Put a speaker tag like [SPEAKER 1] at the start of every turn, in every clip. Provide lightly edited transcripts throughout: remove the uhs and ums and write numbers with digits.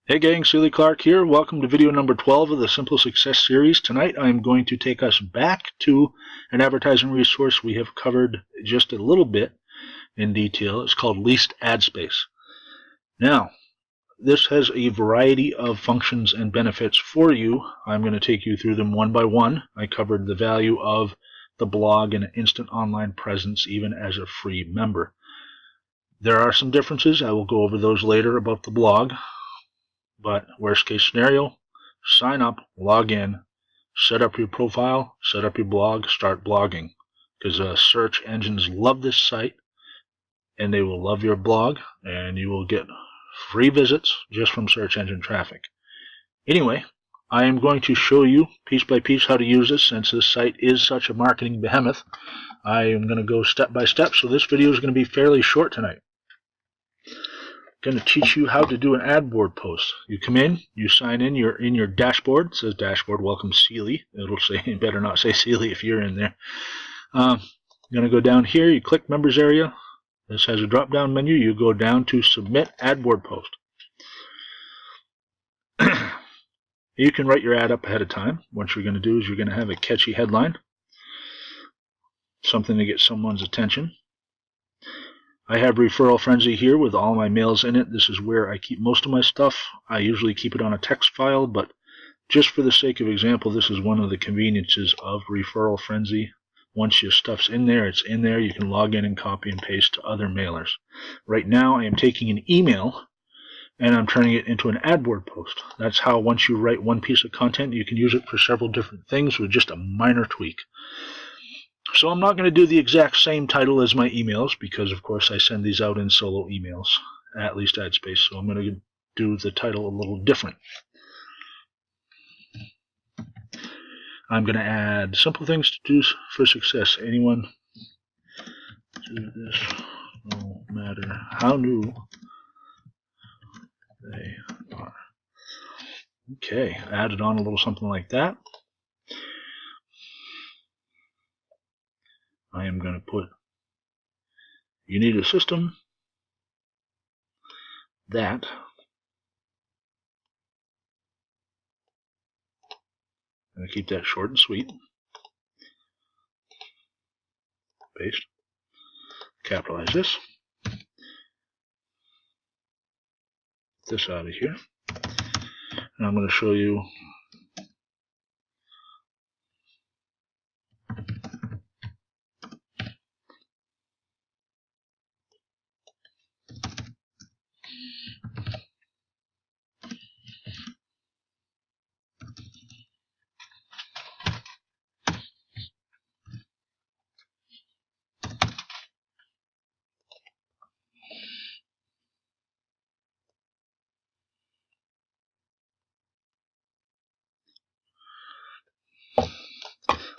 [SPEAKER 1] Hey gang, Sealy Clark here. Welcome to video number 12 of the Simple Success series. Tonight I'm going to take us back to an advertising resource we have covered just a little bit in detail. It's called Leased Ad Space. Now, this has a variety of functions and benefits for you. I'm going to take you through them one by one. I covered the value of the blog and an instant online presence even as a free member. There are some differences. I will go over those later about the blog. But worst case scenario, sign up, log in, set up your profile, set up your blog, start blogging. Because search engines love this site, and they will love your blog, and you will get free visits just from search engine traffic. Anyway, I am going to show you piece by piece how to use this. Since this site is such a marketing behemoth, I am going to go step by step, so this video is going to be fairly short tonight. Going to teach you how to do an ad board post. You come in, you sign in, you're in your dashboard. It says dashboard, welcome Sealy. It'll say, you better not say Sealy if you're in there. You're going to go down here, you click members area. This has a drop down menu. You go down to submit ad board post. You can write your ad up ahead of time. What you're going to do is you're going to have a catchy headline, something to get someone's attention. I have Referral Frenzy here with all my mails in it. This is where I keep most of my stuff. I usually keep it on a text file, but just for the sake of example, this is one of the conveniences of Referral Frenzy. Once your stuff's in there, it's in there. You can log in and copy and paste to other mailers. Right now, I am taking an email and I'm turning it into an ad board post. That's how once you write one piece of content, you can use it for several different things with just a minor tweak. So I'm not going to do the exact same title as my emails because, of course, I send these out in solo emails, at Leased Ad Space. So I'm going to do the title a little different. I'm going to add simple things to do for success. Anyone do this, no matter how new they are. Okay, added on a little something like that. I am going to put, you need a system that I'm going to keep that short and sweet. Paste. Capitalize this. Get this out of here. And I'm going to show you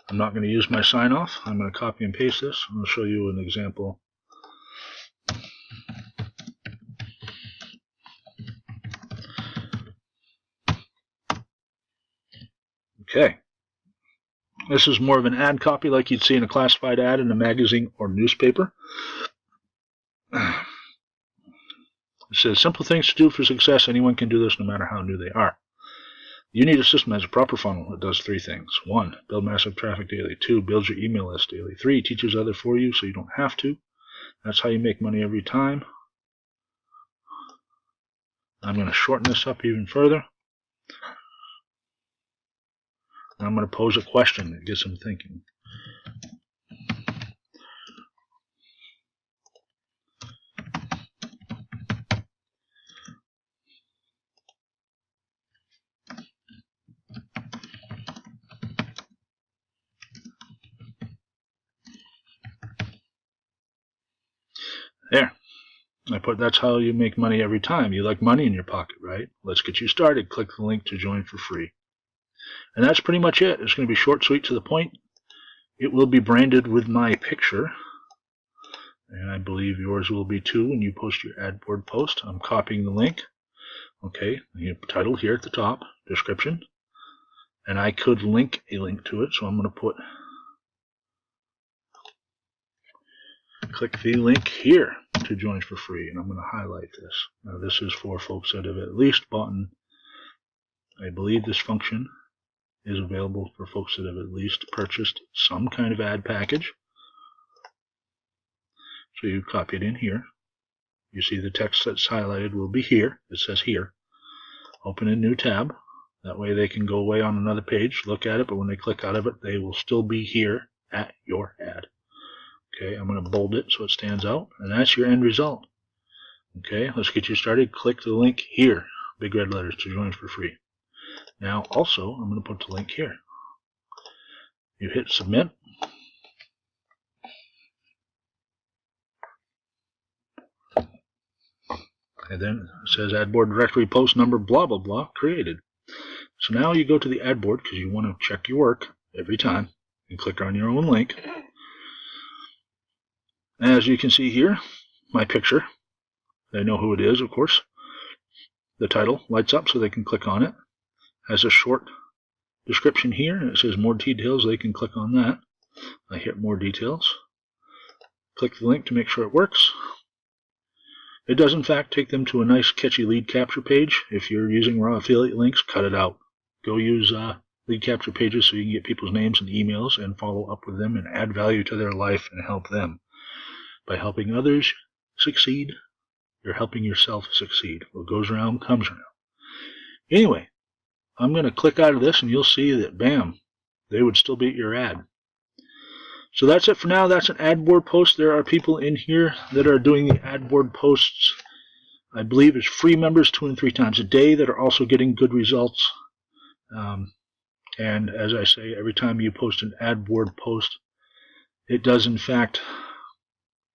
[SPEAKER 1] I'm not going to use my sign off. I'm going to copy and paste this. I'm going to show you an example. Okay. This is more of an ad copy like you'd see in a classified ad in a magazine or newspaper. It says simple things to do for success. Anyone can do this no matter how new they are. You need a system that has a proper funnel that does three things. 1, build massive traffic daily. 2, build your email list daily. 3, teaches others for you so you don't have to. That's how you make money every time. I'm going to shorten this up even further. I'm going to pose a question that gets them thinking. There. I put that's how you make money every time. You like money in your pocket, right? Let's get you started. Click the link to join for free. And that's pretty much it. It's going to be short, sweet, to the point. It will be branded with my picture. And I believe yours will be too when you post your ad board post. I'm copying the link. Okay, the title here at the top, description. And I could link a link to it, so I'm going to put click the link here to join for free, and I'm going to highlight this. Now this is for folks that have at least bought, I believe this function is available for folks that have at least purchased some kind of ad package. So you copy it in here. You see the text that's highlighted will be here. It says here. Open a new tab. That way they can go away on another page, look at it, but when they click out of it, they will still be here at your ad. Okay, I'm going to bold it so it stands out, and that's your end result. Okay, let's get you started. Click the link here, big red letters, to join for free. Now, also, I'm going to put the link here. You hit submit. And then it says ad board directory post number blah blah blah created. So now you go to the ad board because you want to check your work every time and click on your own link. As you can see here, my picture. They know who it is, of course. The title lights up so they can click on it. Has a short description here, and it says more details. They can click on that. I hit more details. Click the link to make sure it works. It does in fact take them to a nice catchy lead capture page. If you're using raw affiliate links, cut it out. Go use lead capture pages so you can get people's names and emails and follow up with them and add value to their life and help them. By helping others succeed, you're helping yourself succeed. What goes around comes around. Anyway, I'm going to click out of this and you'll see that, bam, they would still be at your ad. So that's it for now. That's an ad board post. There are people in here that are doing the ad board posts, I believe, as free members 2 and 3 times a day that are also getting good results. And as I say, every time you post an ad board post, it does in fact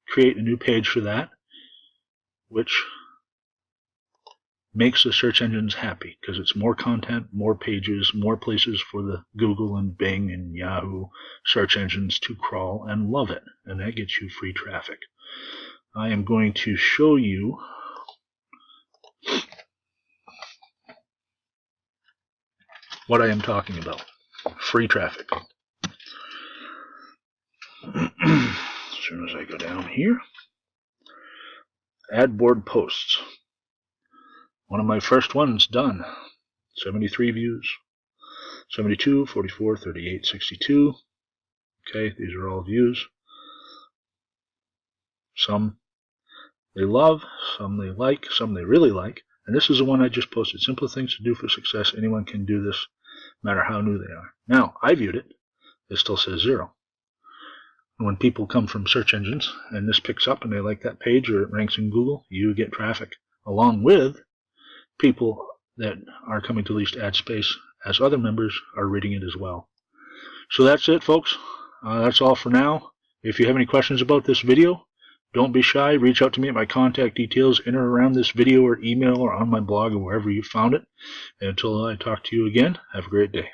[SPEAKER 1] create a new page for that, which makes the search engines happy because it's more content, more pages, more places for the Google and Bing and Yahoo search engines to crawl and love it, and that gets you free traffic. I am going to show you what I am talking about. Free traffic. As soon as I go down here, ad board posts. One of my first ones done. 73 views. 72, 44, 38, 62. Okay, these are all views. Some they love, some they like, some they really like. And this is the one I just posted. Simple things to do for success. Anyone can do this, no matter how new they are. Now, I viewed it. It still says 0. And when people come from search engines and this picks up and they like that page or it ranks in Google, you get traffic. Along with people that are coming to Leased Ad Space as other members are reading it as well. So that's it, folks. That's all for now. If you have any questions about this video, don't be shy. Reach out to me at my contact details in or around this video or email or on my blog or wherever you found it. And until I talk to you again, have a great day.